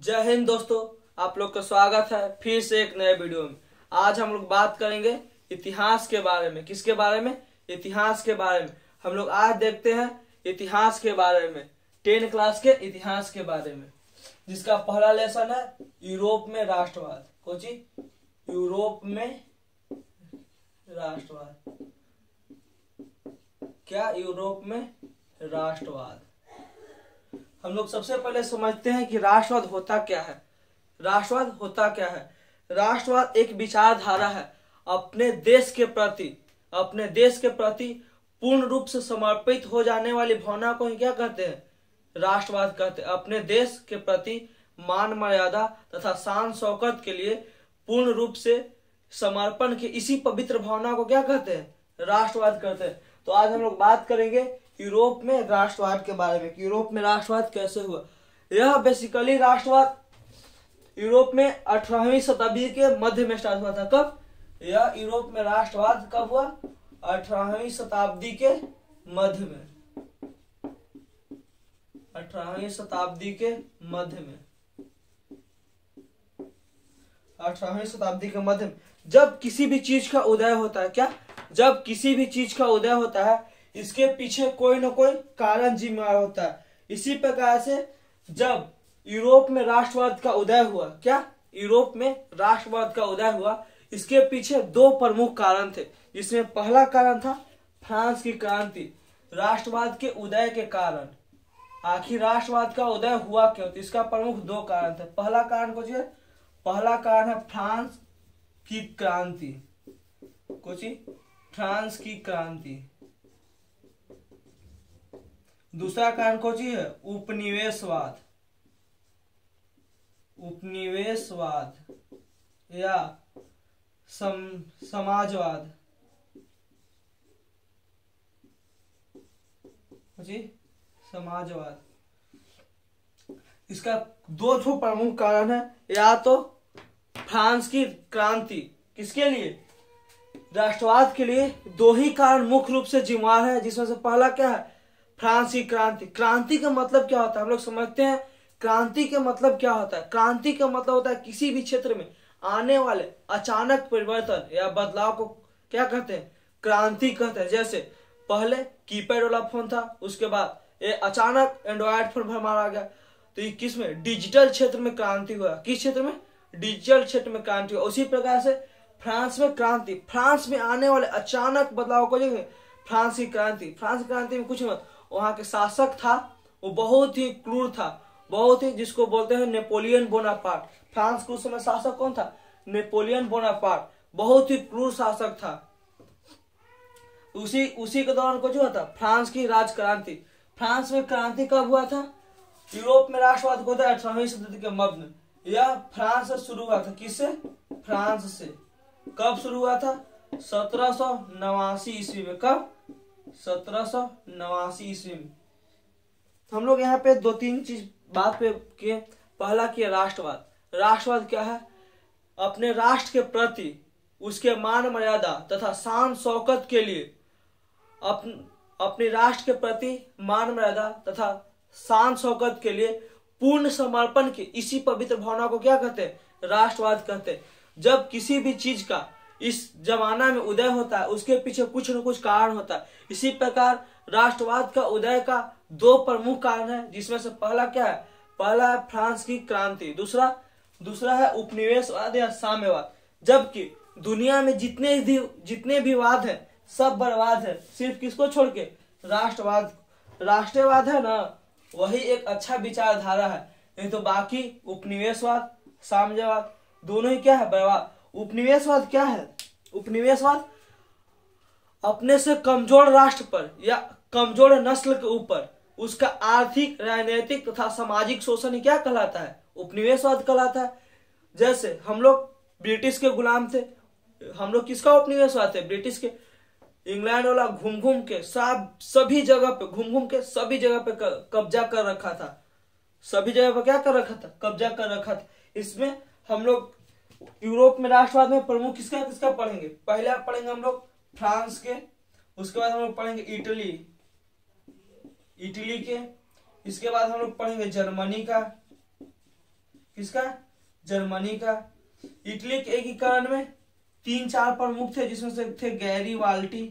जय हिंद दोस्तों, आप लोग का स्वागत है फिर से एक नए वीडियो में। आज हम लोग बात करेंगे इतिहास के बारे में। किसके बारे में? इतिहास के बारे में। हम लोग आज देखते हैं इतिहास के बारे में, 10 क्लास के इतिहास के बारे में, जिसका पहला लेसन है यूरोप में राष्ट्रवाद। कोची यूरोप में राष्ट्रवाद। क्या? यूरोप में राष्ट्रवाद। हम लोग सबसे पहले समझते हैं कि राष्ट्रवाद होता क्या है। राष्ट्रवाद होता क्या है? राष्ट्रवाद एक विचारधारा है अपने देश के प्रति पूर्ण रूप से समर्पित हो जाने वाली भावना को ही क्या कहते हैं? राष्ट्रवाद कहते हैं। अपने देश के प्रति मान मर्यादा तथा शान शौकत के लिए पूर्ण रूप से समर्पण की इसी पवित्र भावना को क्या कहते हैं? राष्ट्रवाद कहते हैं। तो आज हम लोग बात करेंगे यूरोप में राष्ट्रवाद के बारे में। यूरोप में राष्ट्रवाद कैसे हुआ? यह बेसिकली राष्ट्रवाद यूरोप में 18वीं शताब्दी के मध्य में स्टार्ट हुआ था। कब? यह यूरोप में राष्ट्रवाद कब हुआ? 18वीं शताब्दी के मध्य में। 18वीं शताब्दी के मध्य में। 18वीं शताब्दी के मध्य में जब किसी भी चीज का उदय होता है। क्या? जब किसी भी चीज का उदय होता है, इसके पीछे कोई ना कोई कारण जिम्मेदार होता है। इसी प्रकार से जब यूरोप में राष्ट्रवाद का उदय हुआ, क्या? यूरोप में राष्ट्रवाद का उदय हुआ, इसके पीछे दो प्रमुख कारण थे, जिसमें पहला कारण था फ्रांस की क्रांति। राष्ट्रवाद के उदय के कारण, आखिर राष्ट्रवाद का उदय हुआ क्यों? तो इसका प्रमुख दो कारण थे। पहला कारण कुछ है, पहला कारण है फ्रांस की क्रांति। कुछ फ्रांस की क्रांति। दूसरा कारण कौन है? उपनिवेशवाद। उपनिवेशवाद या समाजवाद। समाजवाद। इसका दो प्रमुख कारण है। या तो फ्रांस की क्रांति, किसके लिए? राष्ट्रवाद के लिए दो ही कारण मुख्य रूप से जिम्मेदार है, जिसमें से पहला क्या है? फ्रांस की क्रांति। क्रांति का मतलब क्या होता है? हम लोग समझते हैं क्रांति का मतलब क्या होता है। क्रांति का मतलब होता है किसी भी क्षेत्र में आने वाले अचानक परिवर्तन या बदलाव को क्या कहते हैं? क्रांति कहते हैं। जैसे पहले कीपैड वाला फोन था, उसके बाद ये अचानक एंड्रॉयड फोन हमारा आ गया। तो ये किस में? डिजिटल क्षेत्र में क्रांति हुआ। किस क्षेत्र में? डिजिटल क्षेत्र में क्रांति हुआ। उसी प्रकार से फ्रांस में क्रांति, फ्रांस में आने वाले अचानक बदलाव को जो फ्रांस की क्रांति। फ्रांस की क्रांति में कुछ मत, वहां के शासक था वो बहुत ही क्रूर था, बहुत ही, जिसको बोलते हैं नेपोलियन बोनापार्ट। फ्रांस के उस समय शासक कौन था? Napoleon Bonaparte. बहुत ही क्रूर शासक था। उसी के दौरान कुछ हुआ था फ्रांस की राज क्रांति। फ्रांस में क्रांति कब हुआ था? यूरोप में राष्ट्रवाद को था 18वीं शताब्दी के मध्य में। यह फ्रांस से शुरू हुआ था। किससे? फ्रांस से। कब शुरू हुआ था? 1789 ईस्वी में। कब? 1789 ईस्वी में। हम लोग यहाँ पे दो तीन चीज बात पे किए। पहला किया राष्ट्रवाद। राष्ट्रवाद क्या है? अपने राष्ट्र के प्रति उसके मान मर्यादा तथा शान शौकत के लिए, अपने राष्ट्र के प्रति मान मर्यादा तथा शान शौकत के लिए पूर्ण समर्पण की इसी पवित्र भावना को क्या कहते हैं? राष्ट्रवाद कहते हैं। जब किसी भी चीज का इस जमाना में उदय होता है, उसके पीछे कुछ न कुछ कारण होता है। इसी प्रकार राष्ट्रवाद का उदय का दो प्रमुख कारण है, जिसमें से पहला क्या है? पहला है फ्रांस की क्रांति। दूसरा है उपनिवेशवाद या साम्यवाद। जबकि दुनिया में जितने भी वाद है सब बर्बाद है, सिर्फ किसको छोड़ के? राष्ट्रवाद। राष्ट्रवाद है ना, वही एक अच्छा विचारधारा है, नहीं तो बाकी उपनिवेशवाद साम्यवाद दोनों ही क्या है? बर्बाद। उपनिवेशवाद क्या है? उपनिवेशवाद अपने से कमजोर राष्ट्र पर या कमजोर नस्ल के ऊपर उसका आर्थिक, राजनीतिक तथा सामाजिक शोषण क्या कहलाता है? उपनिवेशवाद कहलाता है। जैसे हम लोग ब्रिटिश के गुलाम थे। हम लोग किसका उपनिवेशवाद थे? ब्रिटिश के। इंग्लैंड वाला घूम घूम के सभी जगह पे कब्जा कर रखा था। सभी जगह पर क्या कर रखा था? कब्जा कर रखा था। इसमें हम लोग यूरोप में राष्ट्रवाद में प्रमुख किसका पढ़ेंगे? पहले पढ़ेंगे हम लोग फ्रांस के, उसके बाद हम लोग पढ़ेंगे इटली के, इसके बाद हम लोग पढ़ेंगे जर्मनी का, किसका? जर्मनी का। इटली के एकीकरण में 3-4 प्रमुख थे, जिसमें से थे गैरीबाल्टी,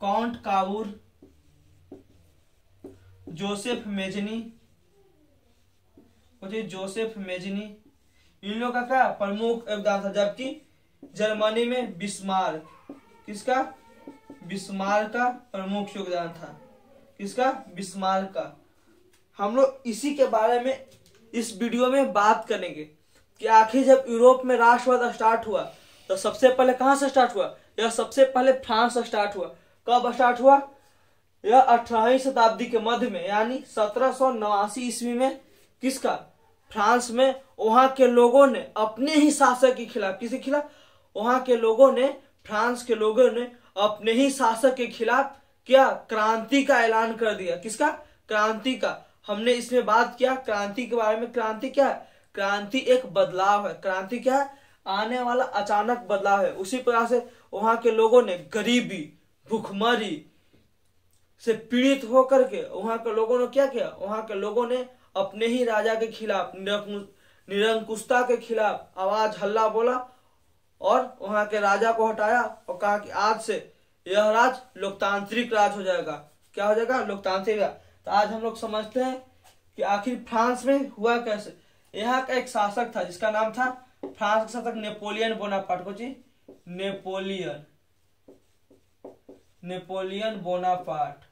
काउंट काबूर, जोसेफ मेजनी, इन लोगों का क्या प्रमुख योगदान था। जबकि जर्मनी में बिस्मार्क, किसका? बिस्मार्क का प्रमुख योगदान था। किसका? बिस्मार्क का। हम लोग इसी के बारे में इस वीडियो में बात करेंगे कि आखिर जब यूरोप में राष्ट्रवाद स्टार्ट हुआ तो सबसे पहले कहां से स्टार्ट हुआ? यह सबसे पहले फ्रांस से स्टार्ट हुआ। कब स्टार्ट हुआ? यह 18वीं शताब्दी के मध्य में, यानी 1789 ईस्वी में। किसका? फ्रांस में। वहां के लोगों ने अपने ही शासक के खिलाफ, किसके खिलाफ? वहां के लोगों ने, फ्रांस के लोगों ने अपने ही शासक के खिलाफ क्या? क्रांति का ऐलान कर दिया। किसका? क्रांति का। हमने इसमें बात किया क्रांति के बारे में। क्रांति क्या है? क्रांति एक बदलाव है। क्रांति क्या है? आने वाला अचानक बदलाव है। उसी प्रकार से वहां के लोगों ने गरीबी, भूखमरी से पीड़ित होकर के वहां के लोगों ने क्या किया? वहां के लोगों ने अपने ही राजा के खिलाफ, निरंकुशता के खिलाफ आवाज हल्ला बोला और वहां के राजा को हटाया और कहा कि आज से यह राज लोकतांत्रिक राज हो जाएगा। क्या हो जाएगा? लोकतांत्रिक राज। तो आज हम लोग समझते हैं कि आखिर फ्रांस में हुआ कैसे। यहाँ का एक शासक था जिसका नाम था, फ्रांस का शासक नेपोलियन बोनापार्ट। को जी नेपोलियन बोनापार्ट।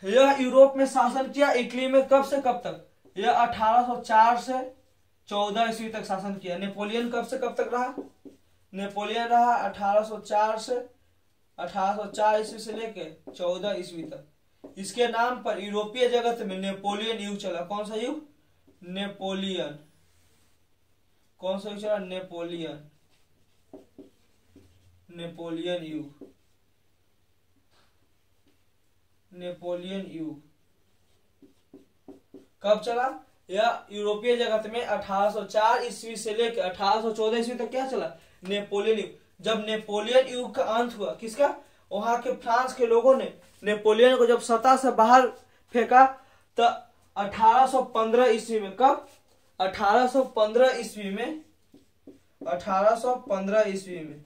यह यूरोप में शासन किया। इटली में कब से कब तक? यह 1804 से 14 ईस्वी तक शासन किया। नेपोलियन कब से कब तक रहा? नेपोलियन रहा 1804 ईस्वी से लेके 14 ईस्वी तक। इसके नाम पर यूरोपीय जगत में नेपोलियन युग चला। कौन सा युग? नेपोलियन। कौन सा युग चला? नेपोलियन युग कब चला? यह यूरोपीय जगत में 1804 ईस्वी से लेकर 1814 ईस्वी तक क्या चला? नेपोलियन युग। जब नेपोलियन युग का अंत हुआ, किसका? वहां के फ्रांस के लोगों ने नेपोलियन को जब सत्ता से बाहर फेंका तो 1815 ईस्वी में, कब? 1815 ईस्वी में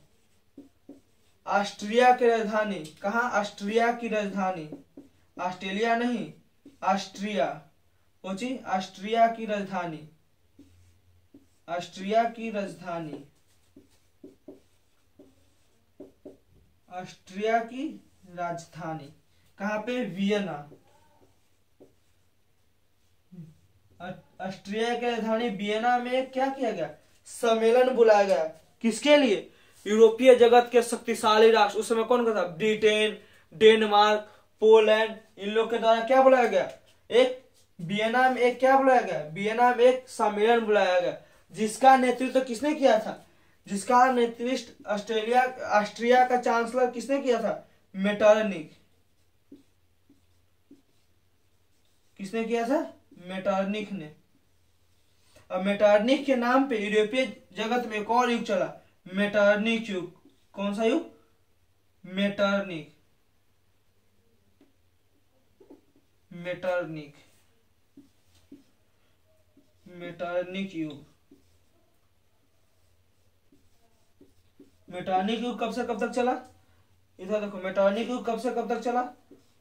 ऑस्ट्रिया की राजधानी, कहां? ऑस्ट्रिया की राजधानी, ऑस्ट्रेलिया नहीं, ऑस्ट्रिया। पहुंची? ऑस्ट्रिया की राजधानी कहां पे? वियना। ऑस्ट्रिया की राजधानी वियना में क्या किया गया? सम्मेलन बुलाया गया। किसके लिए? यूरोपीय जगत के शक्तिशाली राष्ट्र, उस समय कौन था? ब्रिटेन, डेनमार्क, पोलैंड, इन लोग के द्वारा क्या बुलाया गया? एक वियना में एक क्या बुलाया गया? वियना में एक सम्मेलन बुलाया गया। जिसका नेतृत्व किसने किया था? जिसका नेतृत्व ऑस्ट्रिया का चांसलर किसने किया था? मेटरनिख। किसने किया था? मेटरनिख ने। और मेटरनिख के नाम पे यूरोपीय जगत में एक और युग चला, मेटरनिख युग। कौन सा युग? मेटरनिख युग। मेटरनिख युग कब से कब तक चला? इधर देखो, मेटरनिख युग कब से कब तक चला?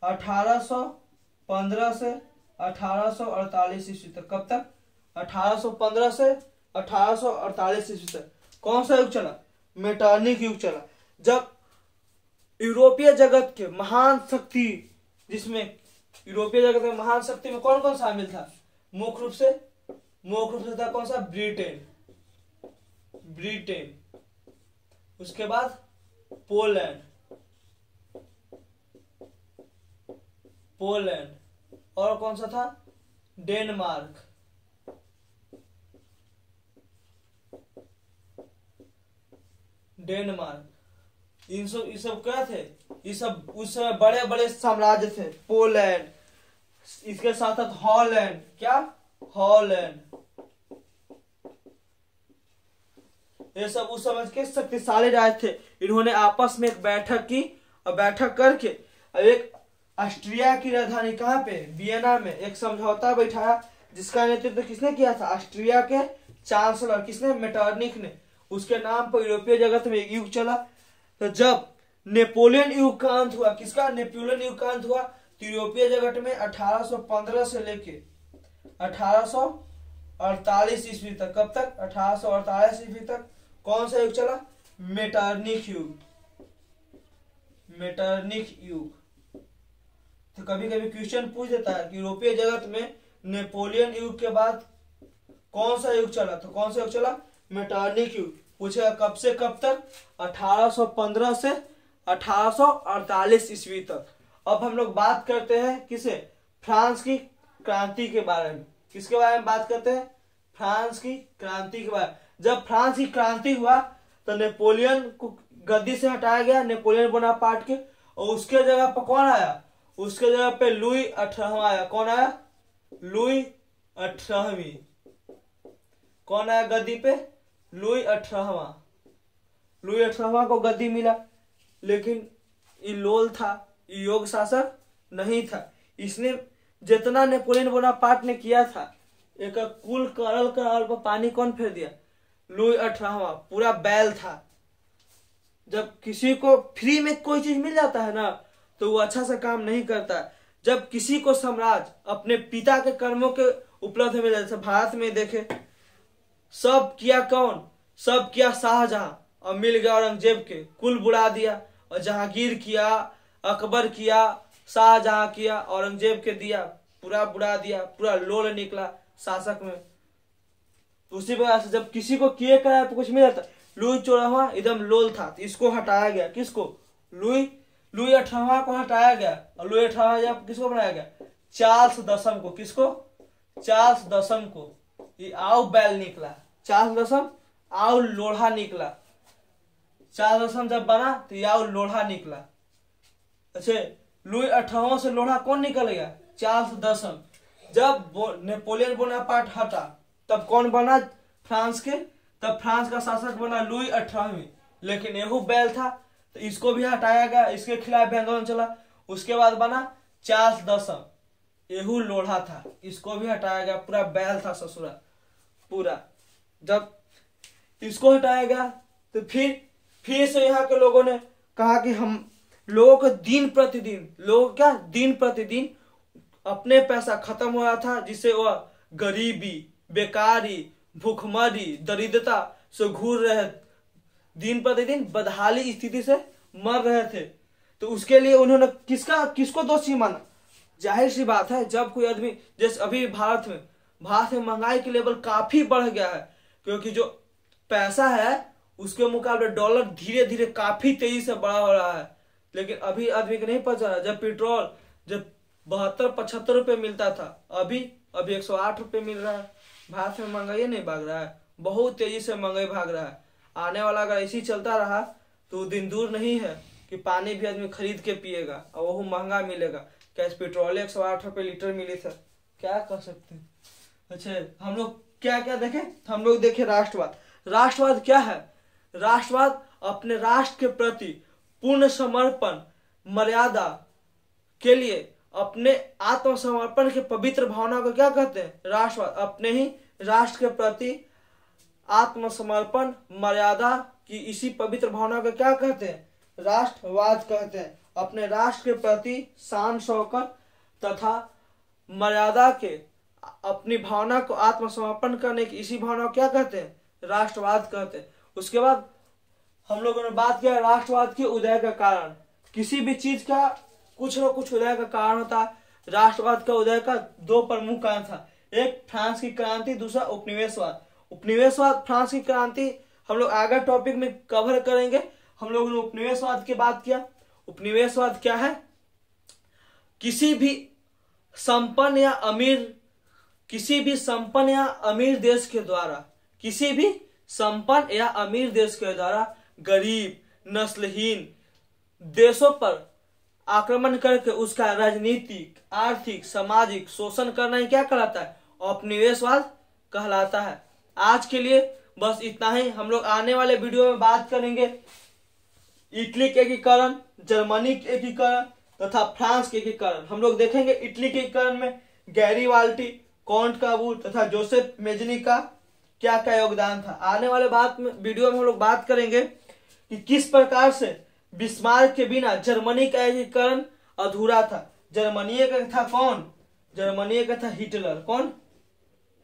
1815 से 1848 ईस्वी तक। कब तक? 1815 से 1848 ईस्वी तक। कौन सा युग चला? मेटरनिख युग चला। जब यूरोपीय जगत के महान शक्ति, जिसमें यूरोपीय जगत में महान शक्ति में कौन कौन शामिल था? मुख्य रूप से था कौन सा? ब्रिटेन। उसके बाद पोलैंड, और कौन सा था? डेनमार्क। ये सब क्या थे? ये सब उस समय बड़े बड़े साम्राज्य थे। पोलैंड, इसके साथ साथ हॉलैंड। क्या? हॉलैंड। ये सब उस समय के शक्तिशाली राज्य थे। इन्होंने आपस में एक बैठक की और बैठक करके अब एक ऑस्ट्रिया की राजधानी कहाँ पे, वियना में एक समझौता बैठाया जिसका नेतृत्व किसने किया था, ऑस्ट्रिया के चांसलर किसने, मेटरनिख ने। उसके नाम पर यूरोपीय जगत में एक युग चला। तो जब नेपोलियन युग का अंत हुआ, किसका, नेपोलियन युग का अंत हुआ, तो यूरोपीय जगत में 1815 से लेके 1848 ईस्वी तक, कब तक, 1848 ईस्वी तक कौन सा युग चला, मेटरनिख युग, मेटरनिख युग। तो कभी कभी क्वेश्चन पूछ देता है कि यूरोपीय जगत में नेपोलियन युग के बाद कौन सा युग चला, तो कौन सा युग चला, मेटरनिख युग। पूछेगा कब से कब तक, 1815 से 1848 ईस्वी तक। अब हम लोग बात करते हैं किसे, फ्रांस की क्रांति के बारे में। किसके बारे में बात करते हैं, फ्रांस की क्रांति के बारे में। जब फ्रांस की क्रांति हुआ तो नेपोलियन को गद्दी से हटाया गया, नेपोलियन बोनापार्ट के, और उसके जगह पर कौन आया, उसके जगह पे लुई 18वां आया। कौन आया, लुई 18वीं। कौन आया गद्दी पे, लुई 18वां। लुई 18वां को गद्दी मिला, लेकिन ये लोल था, ये योग शासक नहीं था। इसने जितना नेपोलियन बोनापार्ट ने किया था, एक कुल करल पर पानी कौन फेर दिया, लुई 18वां। पूरा बैल था। जब किसी को फ्री में कोई चीज मिल जाता है ना, तो वो अच्छा सा काम नहीं करता है। जब किसी को साम्राज्य अपने पिता के कर्मों के उपलब्ध मिल जाता है, भारत में देखे सब किया कौन, सब किया शाहजहां, और मिल गया औरंगजेब के, कुल बुला दिया। और जहांगीर किया, अकबर किया, शाहजहां किया, औरंगजेब के दिया, पूरा बुला दिया, पूरा लोल निकला शासक में। तो उसी वजह से जब किसी को किए कराया तो कुछ मिल जाता। लुई 14वां एकदम लोल था, तो इसको हटाया गया। किसको, लुई 18वां को हटाया गया, और लुई 18वां किसको बनाया गया, चार्ल्स दसम को। किसको, चार्ल्स दसम को। ये आओ बैल निकला, चार्ल्स दसम आओ लोढ़ा निकला। चार्ल्स दसम जब बना तो ये आओ लोढ़ा निकला। अच्छा, लुई 18वां से लोढ़ा कौन निकल गया, चार्ल्स दसम। जब नेपोलियन बोनापार्ट हटा तब कौन बना फ्रांस के, तब फ्रांस का शासक बना लुई 18वीं। लेकिन यहू बैल था, तो इसको भी हटाया गया, इसके खिलाफ भी आंदोलन चला। उसके बाद बना चार्ल्स दसम, यहू लोढ़ा था, इसको भी हटाया गया, पूरा बैल था ससुरा पूरा। जब इसको हटाया गया तो फिर से यहाँ के लोगों ने कहा कि हम लोगों को दिन प्रतिदिन अपने पैसा खत्म हो रहा था, जिससे वह गरीबी, बेकारी, भूखमरी, दरिद्रता से घूर रहे, दिन प्रतिदिन बदहाली स्थिति से मर रहे थे। तो उसके लिए उन्होंने किसको दोषी माना। जाहिर सी बात है, जब कोई आदमी, जैसे अभी भारत में महंगाई के लेवल काफी बढ़ गया है, क्योंकि जो पैसा है उसके मुकाबले डॉलर धीरे धीरे काफी तेजी से बढ़ा हो रहा है। लेकिन अभी आदमी को नहीं पता चला, जब पेट्रोल जब 72-75 रुपए मिलता था, अभी 108 रुपए मिल रहा है। भारत में महंगाई नहीं भाग रहा है, बहुत तेजी से महंगाई भाग रहा है। आने वाला अगर ऐसे ही चलता रहा तो दिन दूर नहीं है कि पानी भी आदमी खरीद के पिएगा और वो महंगा मिलेगा। क्या पेट्रोल 108 रुपए लीटर मिली था, क्या कर सकते हैं। अच्छा, हम लोग क्या क्या देखे, हम लोग देखे राष्ट्रवाद। राष्ट्रवाद क्या है, राष्ट्रवाद अपने राष्ट्र के प्रति पूर्ण समर्पण, मर्यादा के लिए अपने आत्मसमर्पण के पवित्र भावना को क्या कहते हैं, राष्ट्रवाद। अपने ही राष्ट्र के प्रति आत्मसमर्पण, मर्यादा की इसी पवित्र भावना को क्या कहते हैं, राष्ट्रवाद कहते हैं। अपने राष्ट्र के प्रति शान शौकत तथा मर्यादा के अपनी भावना को आत्मसमर्पण करने की इसी भावना को क्या कहते हैं, राष्ट्रवाद कहते हैं। उसके बाद हम लोगों ने बात किया राष्ट्रवाद के उदय का कारण। किसी भी चीज का कुछ न कुछ उदय का कारण होता है। राष्ट्रवाद का उदय का दो प्रमुख कारण था, एक फ्रांस की क्रांति, दूसरा उपनिवेशवाद। उपनिवेशवाद, फ्रांस की क्रांति हम लोग आगे टॉपिक में कवर करेंगे। हम लोगों ने उपनिवेशवाद की बात किया। उपनिवेशवाद क्या है, किसी भी संपन्न या अमीर देश के द्वारा गरीब, नस्लहीन देशों पर आक्रमण करके उसका राजनीतिक, आर्थिक, सामाजिक शोषण करना ही क्या कहलाता है, उपनिवेशवाद कहलाता है। आज के लिए बस इतना ही। हम लोग आने वाले वीडियो में बात करेंगे इटली के एकीकरण, जर्मनी के एकीकरण तथा फ्रांस के एकीकरण। हम लोग देखेंगे इटली के एकीकरण में गैरीबाल्डी, कॉन्ट काबूल तथा जोसेफ मेजनी का क्या क्या योगदान था। आने वाले वीडियो में हम लोग बात करेंगे कि किस प्रकार से बिस्मार्क के बिना जर्मनी का एकीकरण अधूरा था। जर्मनी का था कौन? जर्मनी का था हिटलर। कौन?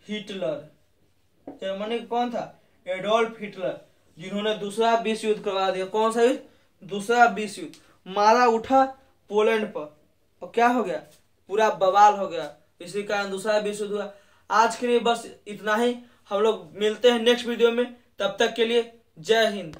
हिटलर। जर्मनी का कौन था? एडोल्फ हिटलर, जिन्होंने दूसरा विश्व युद्ध करवा दिया। कौन सा युद्ध? दूसरा विश्व युद्ध। मारा उठा पोलैंड पर और क्या हो गया? पूरा बवाल हो गया। इसी कारण दूसरा विश्व युद्ध हुआ। आज के लिए बस इतना ही। हम लोग मिलते हैं नेक्स्ट वीडियो में। तब तक के लिए जय हिंद।